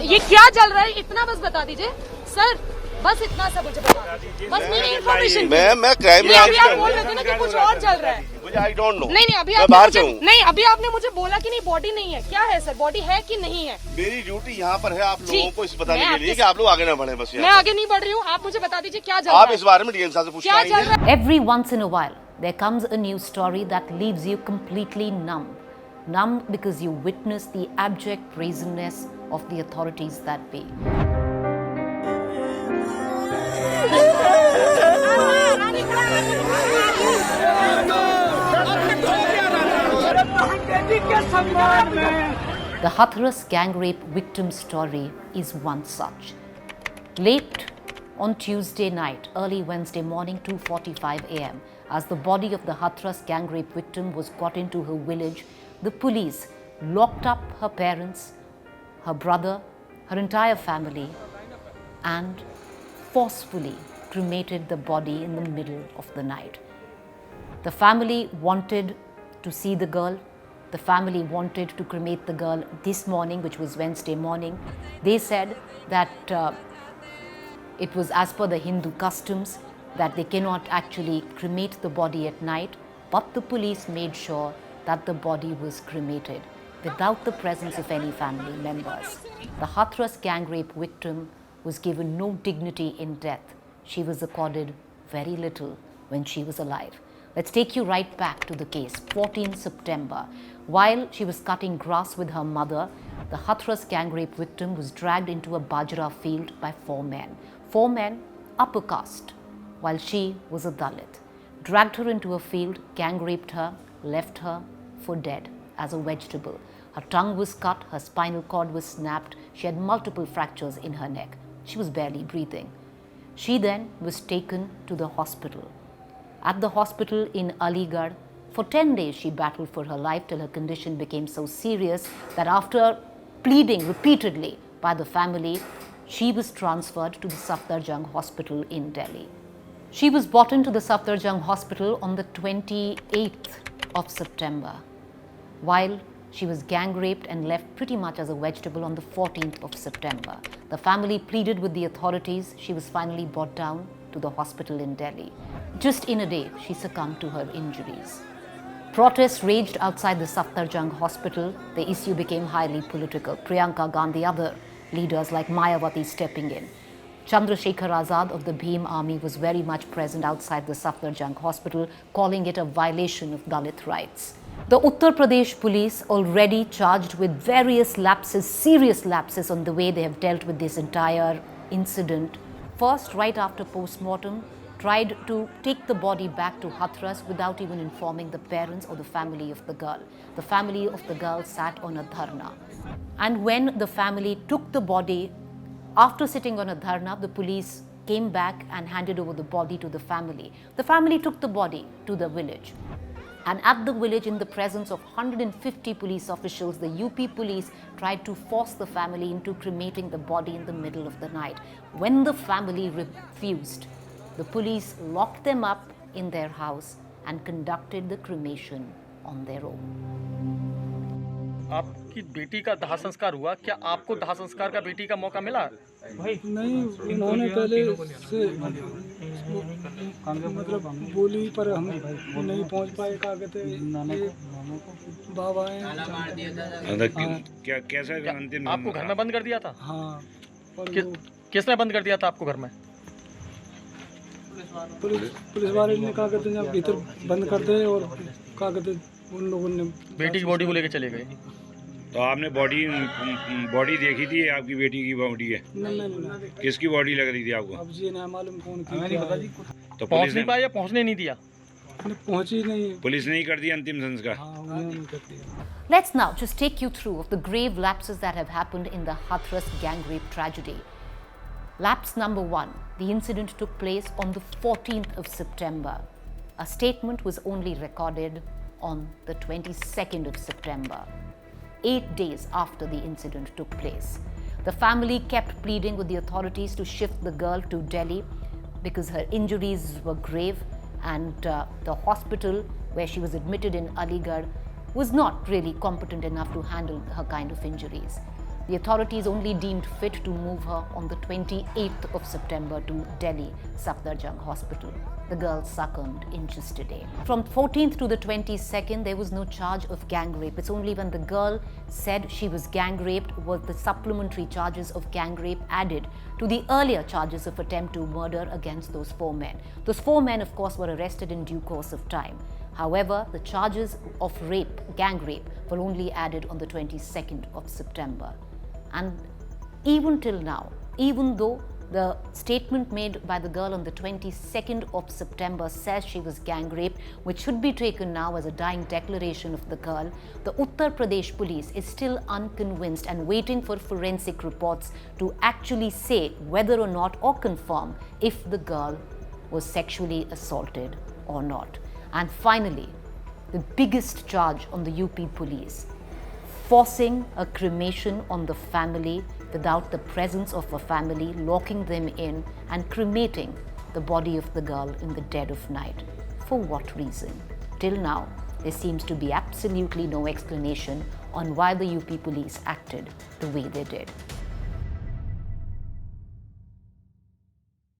ये क्या चल रहा है इतना बस बता दीजिए सर, बस इतना सा मुझे बता दीजिए, बस मेरी इन्फॉर्मेशन। मैं क्राइम नहीं, अभी आप बोल रहे थे ना कि कुछ और चल रहा है। मुझे आई डोंट नो। नहीं अभी मैं आपने बाहर मुझे, से हूँ। नहीं अभी आपने मुझे बोला कि नहीं बॉडी नहीं है, क्या है सर, बॉडी है कि नहीं है? मेरी ड्यूटी यहाँ पर है आप जी, लोगों को इस बताने मैं के लिए कि आप लोग आगे न बढ़े। बस मैं आगे नहीं बढ़ रही हूँ, आप मुझे बता दीजिए क्या चल रहा आप है, इस बारे में डीएम साहब से पूछना क्या चल रहा है? Every once in a while, there comes a news story that leaves you completely numb. Numb because you witness the abject brazenness of the authorities that day. The Hathras gang rape victim story is one such. Late on Tuesday night, early Wednesday morning, 2:45 a.m., as the body of the Hathras gang rape victim was got into her village, the police locked up her parents, her brother, her entire family, and forcefully cremated the body in the middle of the night. The family wanted to see the girl. The family wanted to cremate the girl this morning, which was Wednesday morning. They said that it was as per the Hindu customs that they cannot actually cremate the body at night, but the police made sure that the body was cremated without the presence of any family members. The Hathras gang rape victim was given no dignity in death. She was accorded very little when she was alive. Let's take you right back to the case. 14 September. While she was cutting grass with her mother, the Hathras gang rape victim was dragged into a bajra field by 4 men. 4 men, upper caste, while she was a Dalit. Dragged her into a field, gang raped her, left her for dead as a vegetable. Her tongue was cut, her spinal cord was snapped, she had multiple fractures in her neck. She was barely breathing. She then was taken to the hospital. At the hospital in Aligarh, for 10 days she battled for her life till her condition became so serious that after pleading repeatedly by the family, she was transferred to the Safdarjung Hospital in Delhi. She was brought into the Safdarjung Hospital on the 28th of September, while she was gang raped and left pretty much as a vegetable on the 14th of September. The family pleaded with the authorities. She was finally brought down to the hospital in Delhi. Just in a day, she succumbed to her injuries. Protests raged outside the Safdarjung Hospital. The issue became highly political. Priyanka Gandhi, other leaders like Mayawati stepping in. Chandrasekhar Azad of the Bhim army was very much present outside the Safdarjung Hospital, calling it a violation of Dalit rights. The Uttar Pradesh police, already charged with various lapses, serious lapses on the way they have dealt with this entire incident, first, right after post-mortem, tried to take the body back to Hathras without even informing the parents or the family of the girl. The family of the girl sat on a dharna. And when the family took the body, after sitting on a dharna, the police came back and handed over the body to the family. The family took the body to the village. And at the village, in the presence of 150 police officials, the UP police tried to force the family into cremating the body in the middle of the night. When the family refused, the police locked them up in their house and conducted the cremation on their own. आपकी बेटी का दाह संस्कार हुआ, क्या आपको दाह संस्कार का बेटी का मौका मिला? नहीं, उन्होंने पहले से मतलब बोली पर हम नहीं पहुंच पाए। कहा कहते बाबा क्या कैसा अंतिम आपको घर में बंद कर दिया था? हाँ, किसने बंद कर दिया था आपको घर में? पुलिस वाले ने कहा कहते जब भीतर बंद कर दे, और कहा कहते उन लोगों ने बेटी की बॉडी को लेके चले गए। तो आपने बॉडी देखी थी? आपकी बेटी की बॉडी है? नहीं। किसकी बॉडी लग रही थी आपको? अब जी ना मालूम कौन की। तो पहुंच नहीं पाया, पहुंचने नहीं दिया? पहुंची नहीं, पुलिस नहीं कर दी अंतिम संस्कार? हाँ, उन्होंने कर दिया। Let's now just take you through of the grave lapses that have happened in the Hathras gang rape tragedy. Lapse number 1. The incident took place on the 14th of September. A statement was only recorded on the 22nd of September, 8 days after the incident took place. The family kept pleading with the authorities to shift the girl to Delhi because her injuries were grave, and the hospital where she was admitted in Aligarh was not really competent enough to handle her kind of injuries. The authorities only deemed fit to move her on the 28th of September to Delhi Safdarjung Hospital. The girl succumbed in just a day. From 14th to the 22nd, there was no charge of gang rape. It's only when the girl said she was gang raped was the supplementary charges of gang rape added to the earlier charges of attempt to murder against those 4 men. Those 4 men, of course, were arrested in due course of time. However, the charges of rape, gang rape, were only added on the 22nd of September. And even till now, even though the statement made by the girl on the 22nd of September says she was gang raped, which should be taken now as a dying declaration of the girl, the Uttar Pradesh police is still unconvinced and waiting for forensic reports to actually say whether or not or confirm if the girl was sexually assaulted or not. And finally, the biggest charge on the UP police, forcing a cremation on the family without the presence of a family, locking them in and cremating the body of the girl in the dead of night. For what reason? Till now, there seems to be absolutely no explanation on why the UP police acted the way they did.